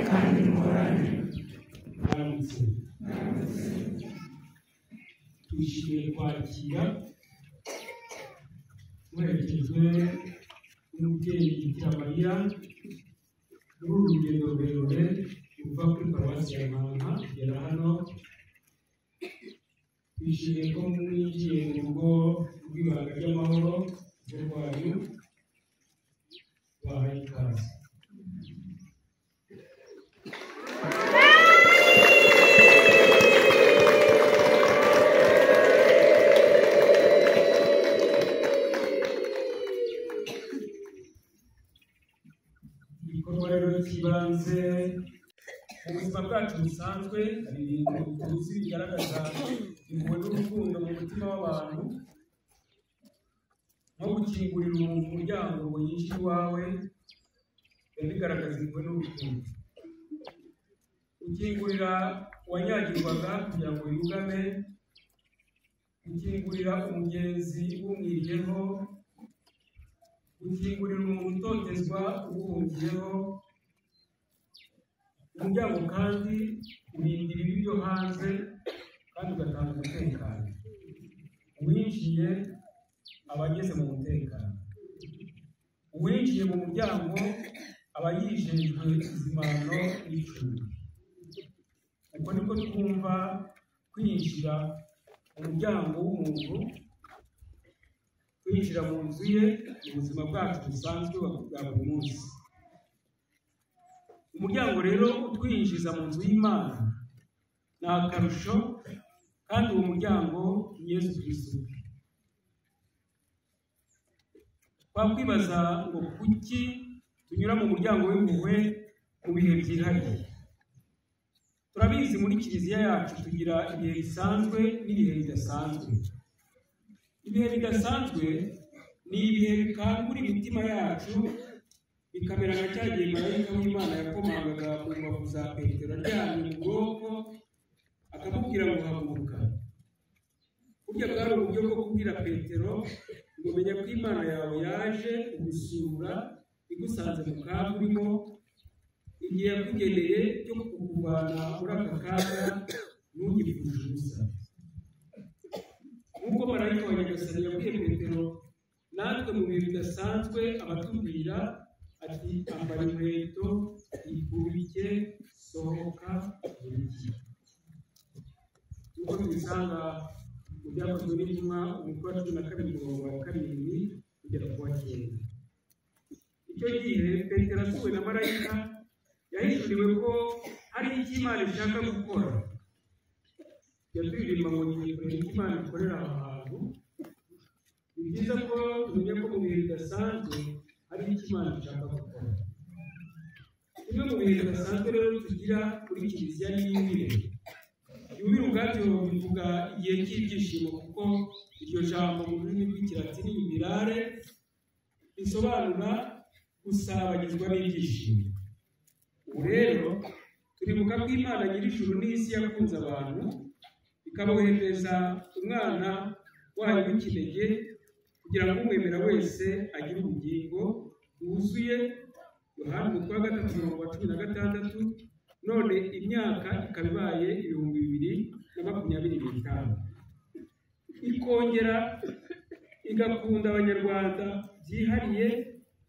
kandi muhorane twishimiye kwakira muherekejwe n'umubyeyi Bikira Mariya muri uru rugendo rurerure ruva kuri paruwasi ya Mama kugera hano. Twishimiye ko mwinjiye mu rugo rw'ibanga ry'amahoro rwanyu, bahaye ikaze. Igikorwa rero kibanze mu buzima bwacu busanzwe, hari ibintu tuzi bigaragaza impuhwe n'urukundo mu mutima w'abantu, nko gukingurira umuntu umuryango ngo yinjire iwawe biba bigaragaza impuhwe n'urukundo. Gukingurira uwanyagirwaga kugira ngo yugame, gukingurira umugenzi umwiriyeho, gukingurira umuntu utotezwa uwuhungiyeho. Umuryango kandi urinda ibibi byo hanze kandi ugatanga umutekano. Uwinjiye aba ageze mu mutekano. Uwinjiye mu muryango aba yijejwe izimano n'icumbi. Uko niko twumva kwinjira mu muryango w'umuntu, kwinjira mu nzu ye mu buzima bwacu busanzwe bwa buri munsi. Umuryango rero utwinjiza mu nzu y'Imana ni akarusho, kandi uwo muryango ni Yesu Kristo. twakwibaza ngo kuki tunyura mu muryango w'impuhwe mu bihe byihariye. Turabizi muri kiliziya yacu tugira ibihe bisanzwe n'ibihe bidasanzwe. Ibihe bidasanzwe ni ibihe bikangura imitima yacu, bikamera nka cya gihe marayika w'Imana yakomangaga ku mbavu za Petero aryamye mu bwoko akamubwira ngo haguruka. Burya bwari uburyo bwo kubwira Petero ngo menya ko Imana yawe yaje kugusura igusanze mu kaga urimo, igihe yakugeneye cyo kukuvana muri aka kaga ntugipfushe ubusa. Nk'uko marayika wa Nyagasani yabwiye Petero, natwe mu bihe bidasanzwe abatubwira ati ambara inkweto, ikubike, sohoka, buriki. Nk'uko tubisanga mu byakozwe n'intumwa umutwe wa 12:7 kugera ku wa 9. Icyo gihe Petero asuwe na marayika yahishuriwe ko hari icyo Imana ishaka gukora. Yaturirimba ngo ngiye kureba icyo Imana ikorera aha hantu. Ni byiza ko tumenya ko mu bihe bidasanzwe hari icyo Imana ishaka gukora. Bimwe mu bihe bidasanzwe rero tugira kuri kiliziya ni yubile. Yubile ubwabyo bivuga igihe cy'ibyishimo, kuko iryo jambo mu rurimi rw'Ikilatini jubilare risobanura gusabagizwa n'ibyishimo. Ubu rero turibuka ko Imana nyir'ijuru n'isi yakunze abantu ikabohereza umwana wayo w'ikinege kugira ngo umwemera wese agire ubugingo bwuzuye. Yohana umutwe wa 3:16. None imyaka ikaba ibaye 2025, ikongera igakunda abanyarwanda byihariye,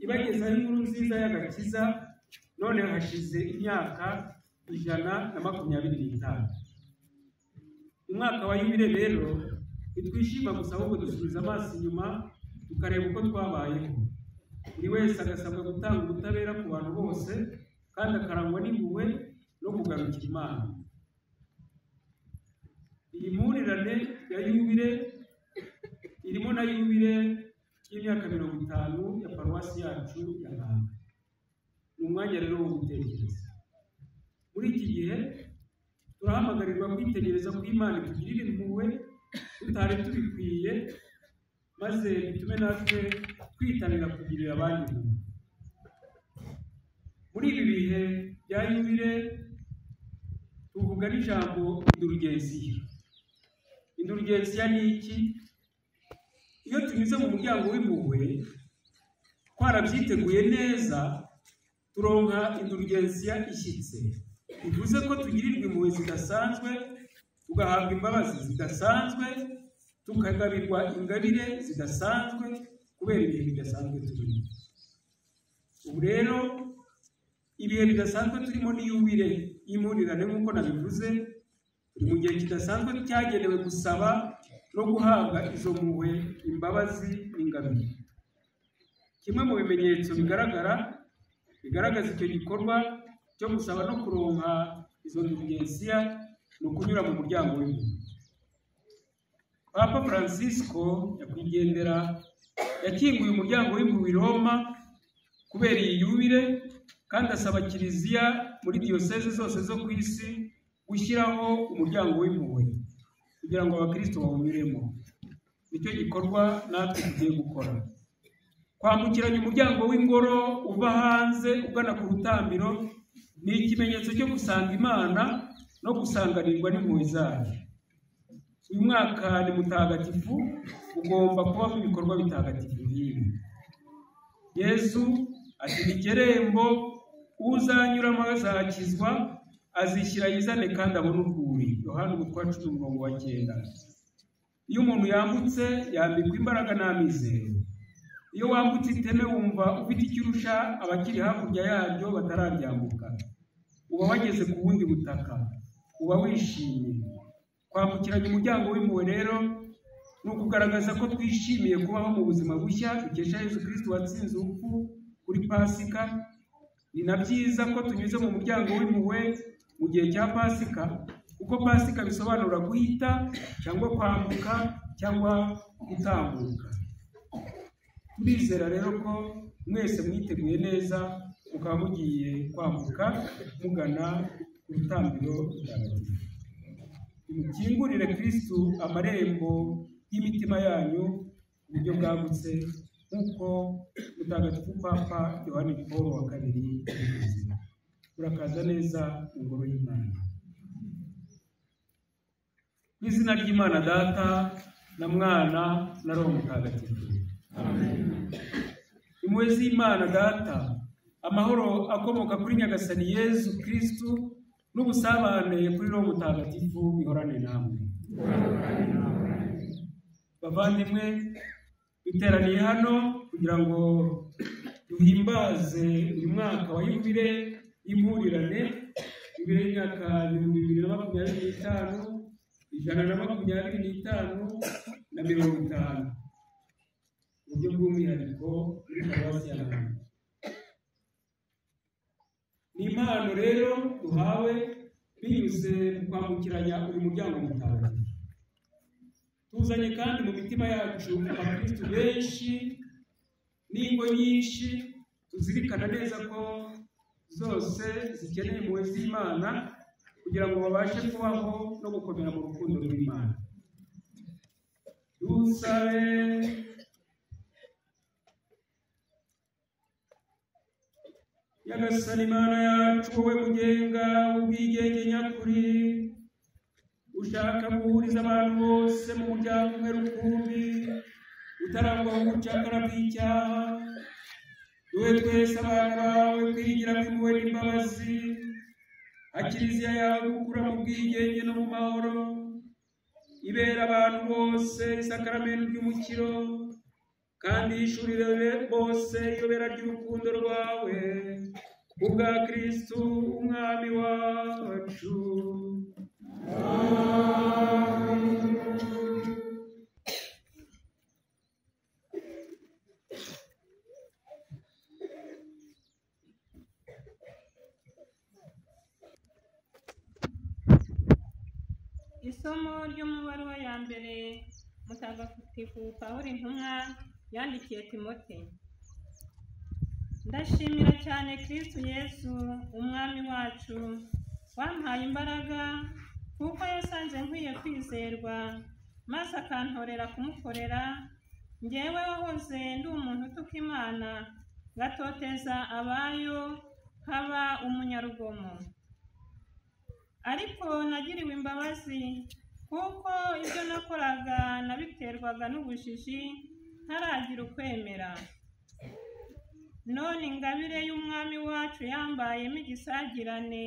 ibagezaho inkuru nziza y'agakiza. None hashize imyaka 125. Umwaka wa yubile rero bitwishima gusa, ahubwo dusubiza amaso inyuma tukareba uko twabayeho. Buri wese agasabwa gutanga ubutabera ku bantu bose kandi akarangwa n'impuhwe no kugarukira Imana. Iyi mpurirane ya yubile irimo na yubile y'imyaka 50 ya paruwasi yacu ya Ntanga. Ni umwanya rero wo gutekereza. Muri iki gihe turahamagarirwa kwitegereza ko Imana itugirira impuhwe tutari tubikwiye, maze bitume natwe kwitanira kugirira abandi impuhwe. Muri ibi bihe bya yubile tuvuga n'ijambo indulgensiya. Indulgensiya ni iki? Iyo tunyuze mu muryango w'impuhwe twarabyiteguye neza, turonka indulgensiya ishyitse. Bivuze ko tugirirwa impuhwe zidasanzwe, tugahabwa imbabazi zidasanzwe, tukagabirwa ingabire zidasanzwe kubera ibihe bidasanzwe turimo. Ubu rero ibihe bidasanzwe turimo ni yubile y'impurirane nk'uko nabivuze. Turi mu gihe kidasanzwe cyagenewe gusaba no guhabwa izo mpuhwe, imbabazi n'ingabire. Kimwe mu bimenyetso bigaragaza icyo gikorwa cyo gusaba no kuronka izo ndulgensiya ni ukunyura mu muryango w'impuhwe. Papa Francisco nyakwigendera yakinguye umuryango w'impuhwe i Roma kubera iyi yubile, kandi asaba kiliziya muri diyoseze zose zo ku isi gushyiraho umuryango w'impuhwe kugira ngo abakristo bawunyuremo. Nicyo gikorwa natwe tugiye gukora. Kwambukiranya umuryango w'ingoro uva hanze ugana ku rutambiro ni ikimenyetso cyo gusanga Imana no gusanganirwa n'impuhwe zayo. Uyu mwaka ni mutagatifu, ugomba kubamo ibikorwa bitagatifu nk'ibi. Yesu ati nikerembo, uzanyuramo azakizwa, azishyira yizane kandi abone urwuri. Yohana umutwe wa 10:9. Iyo umuntu yambutse yambikwa imbaraga n'amizero. Iyo wambutse iteme wumva ufite icyo urusha abakiri hakurya yaryo batararyambuka. Uba wageze ku wundi butaka, uba wishimye. Kwambukiranya umuryango w'impuhwe rero ni ukugaragaza ko twishimiye kubaho mu buzima bushya dukesha Yesu Kristo watsinze urupfu kuri Pasika. Ni na byiza ko tunyuze mu muryango w'impuhwe mu gihe cya Pasika, kuko Pasika bisobanura guhita cyangwa kwambuka cyangwa gutambuka. Turizera rero ko mwese mwiteguye neza mukaba mugiye kwambuka mugana urutambiro rutagatifu. Nimukingurire Kristu amarembo y'imitima yanyu ku buryo bwagutse, nk'uko mutagatifu Papa Yohani Paul wa kabiri yabivuze. Murakaza neza mu ngoro y'Imana. Mu izina ry'Imana Data na Mwana na Roho Mutagatifu. Amen. Impuhwe z'Imana Data, amahoro akomoka kuri Nyagasani Yezu Kristu n'ubusabane kuri Roho Mutagatifu bihorane namwe. Bavandimwe, duteraniye hano kugira ngo duhimbaze uyu mwaka wa yubile y'impurirane, yubile y'imyaka 2025, 125 na 50 mu buryo bw'umwihariko muri Paruwasi ya Nkambi. Ni impano rero duhawe binyuze mu kwambukiranya uyu muryango mutagatifu. Tuzanye kandi mu mitima yacu abakristu benshi n'ingo nyinshi, tuzirikana neza ko zose zikeneye impuhwe z'Imana kugira ngo babashe kubaho no gukomera mu rukundo rw'Imana. Dusabe. Nyagasani Imana yacu, wowe mugenga ubwigenge nyakuri, ushaka guhuriza abantu bose mu muryango umwe rukumbi utarangwaho ubucakara bw'icyaha, duhe twese abana bawe kwigira kw'impuhwe n'imbabazi, Kiliziya yawe gukura mu bwigenge no mu mahoro, ibera abantu bose isakaramentu ry'umukiro, kandi yishurire bose iyobera ry'urukundo rwawe kubwa Kristu umwami wacu. Isomo ryo mu baruwa ya mbere Mutagatifu Pawulo intumwa yandikiye Timote. Ndashimira cyane Kristu Yesu umwami wacu, wampaye imbaraga kuko yasanze nkwiye kwizerwa, maze akantorera kumukorera, njyewe wahoze ndi umuntu utuka Imana, ngatoteza abayo, nkaba umunyarugomo. Ariko nagiriwe imbabazi kuko ibyo nakoraga nabiterwaga n'ubujiji ntaragira ukwemera. None ingabire y'umwami wacu yambayemo igisagirane,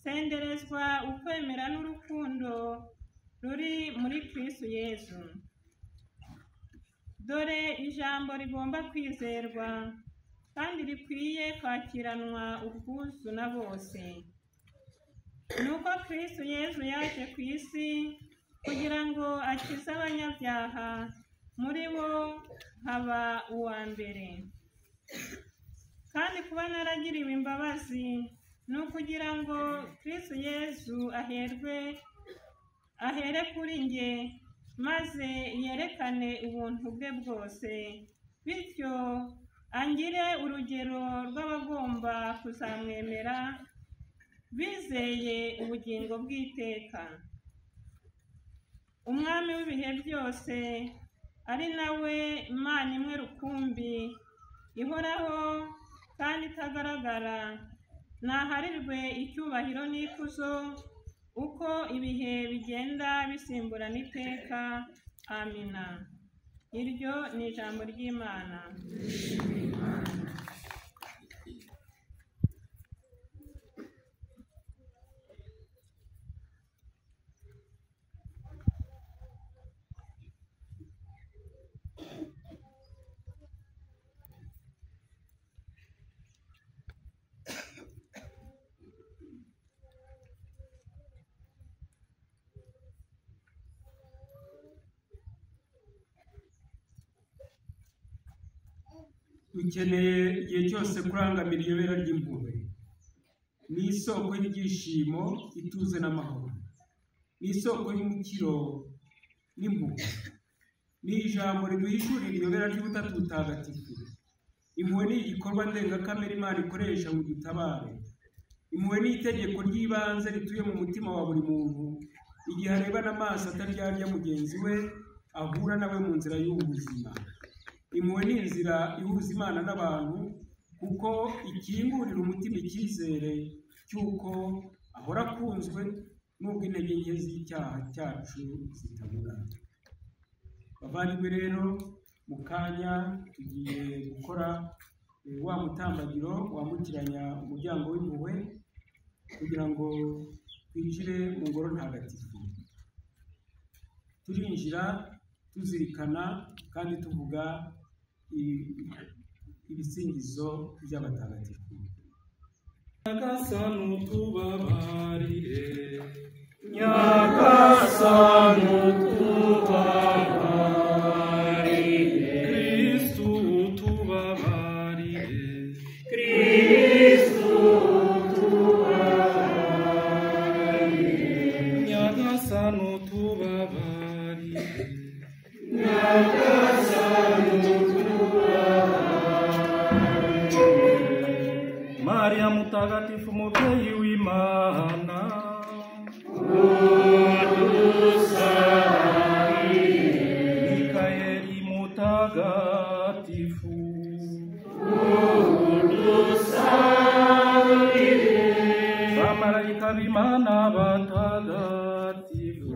senderezwa ukwemera n'urukundo ruri muri Kristu Yesu. Dore ijambo rigomba kwizerwa kandi rikwiye kwakiranwa ubwuzu na bose. Nuko Kristu Yesu yaje ku isi kugira ngo akize abanyabyaha, muri bo nkaba uwa mbere. Kandi kuba naragiriwe imbabazi ni ukugira ngo Kristu Yesu ahere kuri nge, maze yerekane ubuntu bwe bwose, bityo angire urugero rw'abagomba kuzamwemera bizeye ubugingo bw'iteka. Umwami w'ibihe byose, ari nawe Imana imwe rukumbi ihoraho kandi itagaragara, naharirwe icyubahiro n'ikuzo uko ibihe bigenda bisimburana iteka. Amina. Iryo ni ijambo ry'Imana. Dukeneye igihe cyose kurangamira iyobera ry'impuhwe. Ni isoko y'ibyishimo, ituze n'amahoro. Ni isoko y'umukiro n'impuhwe. ni ijambo riduhishurira iyobera ry'ubutatu butagatifu. Impuhwe ni igikorwa ndengakamere Imana ikoresha mu dutabare. Impuhwe ni itegeko ry'ibanze rituye mu mutima wa buri muntu igihe arebana amaso ataryarya mugenzi we ahura nawe mu nzira y'ubuzima. Impuhwe ni inzira ihuza Imana n'abantu kuko ikingurira umutima icyizere cy'uko ahora akunzwe n'ubwo intege nke z'icyaha cyacu zitabura. Bavandimwe rero, mu kanya tugiye gukora wa mutambagiro wambukiranya umuryango w'impuhwe kugira ngo twinjire mu ngoro ntagatifu. Turinjira tuzirikana kandi tuvuga ibisingizo by'abatagatifu. Nyagasani utubabarire, Nyagasani utubabarire, Kristu utubabarire, Kristu utubabarire, Nyagasani utubabarire, Nyagasani Maria mutagatifu mubyeyi w'Imana, Mikayeli mutagatifu, bamarayika b'Imana batagatifu,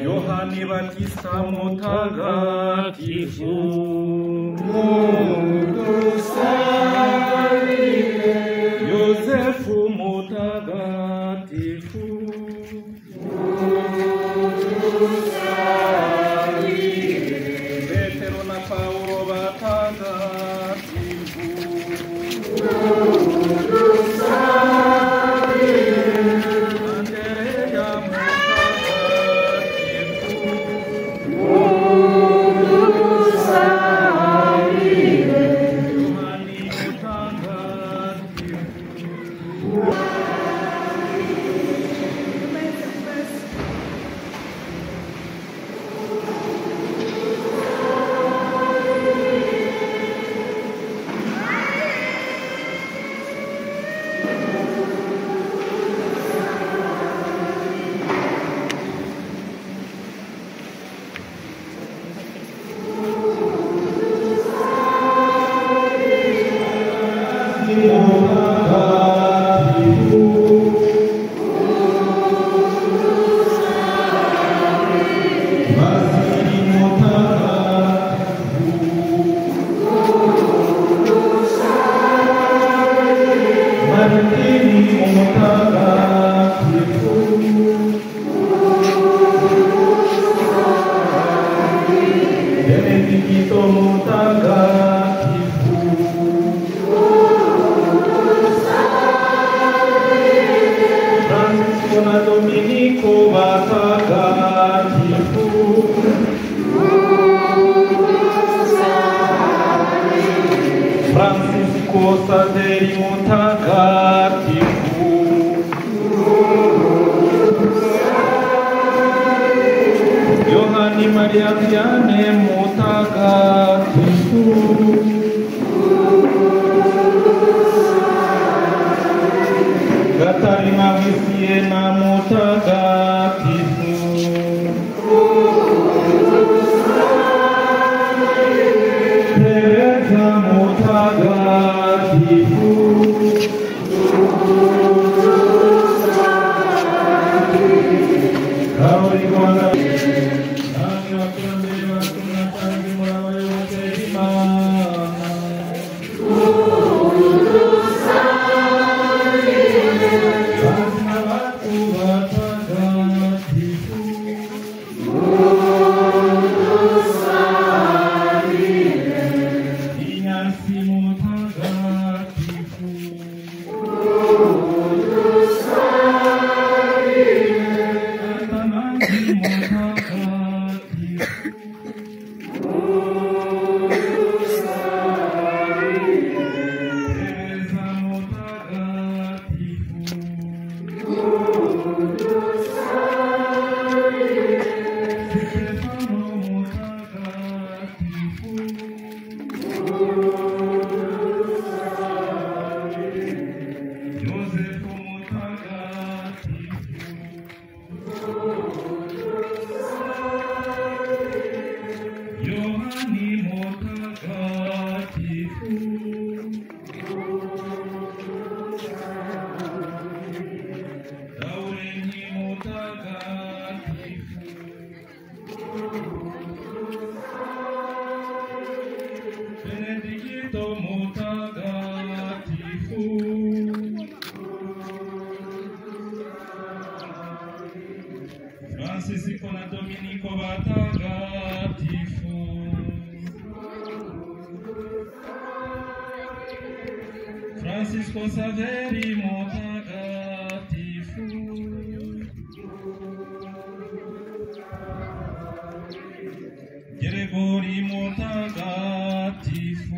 Yohani Batista mutagatifu, Yosefu mutagatifu, Petero na Paulo batagatifu, Andrea mutagatifu, Yohani mutagatifu. Yohani Maria Vianney mutagatifu, Katarina Visiena mutagatifu, Teresa mutagatifu, Carolina Bye. Benedicto mutagatifu. Francisco na Dominico batagatifu. Francisco Saveri mutagatifu. Gregori mutagatifu.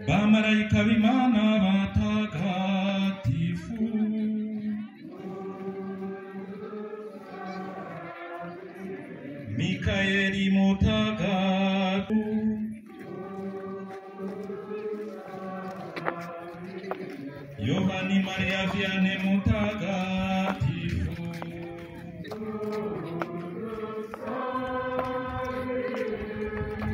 Bamarayika b'Imana batagatifu. Mikaeli mutagatifu. Yohani Maria Vianney mutagatifu.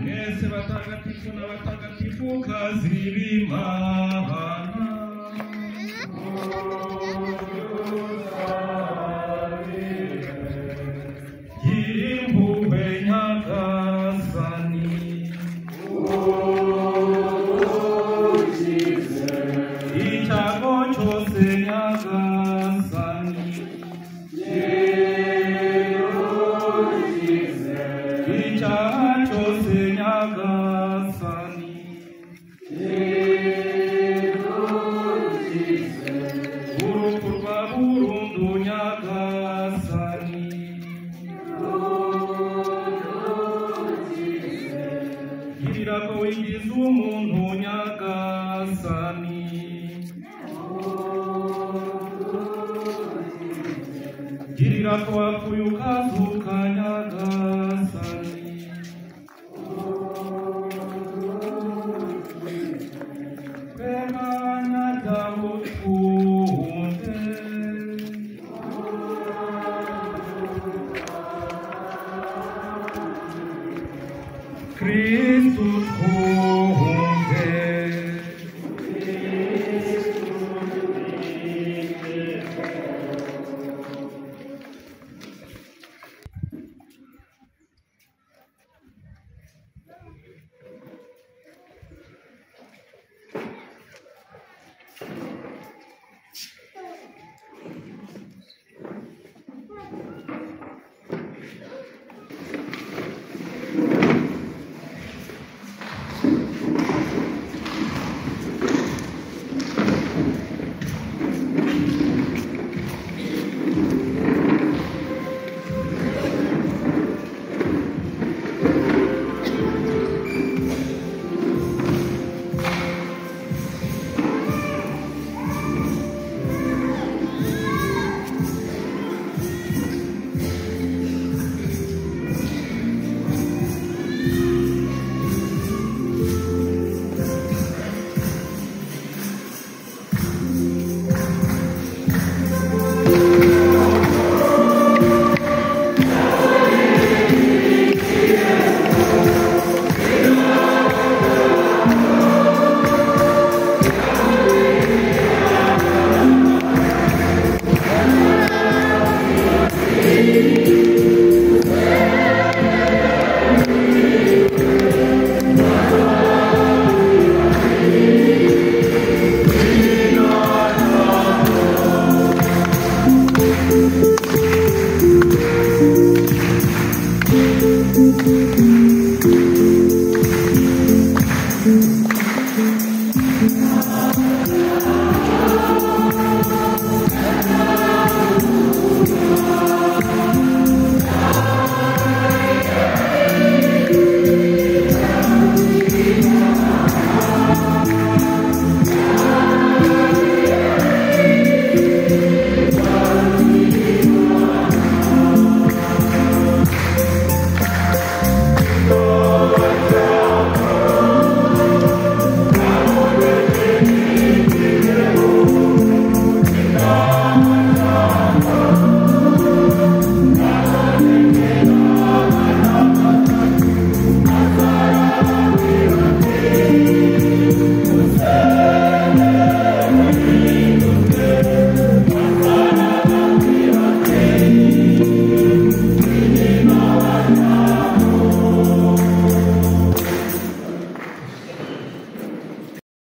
Mwese batagatifu na batagatifu kazi b'Imana. Impuhwe nyagasani. Icyago cyose nyagasani. Icyaha cyose nyagasani. Urupfu rwa burundu nyagasani. Girira ko wigize umuntu nyagasani. Girira ko wapfuye ukazuka nyagasani. Twemana ryawe twumve. Kristu twumve.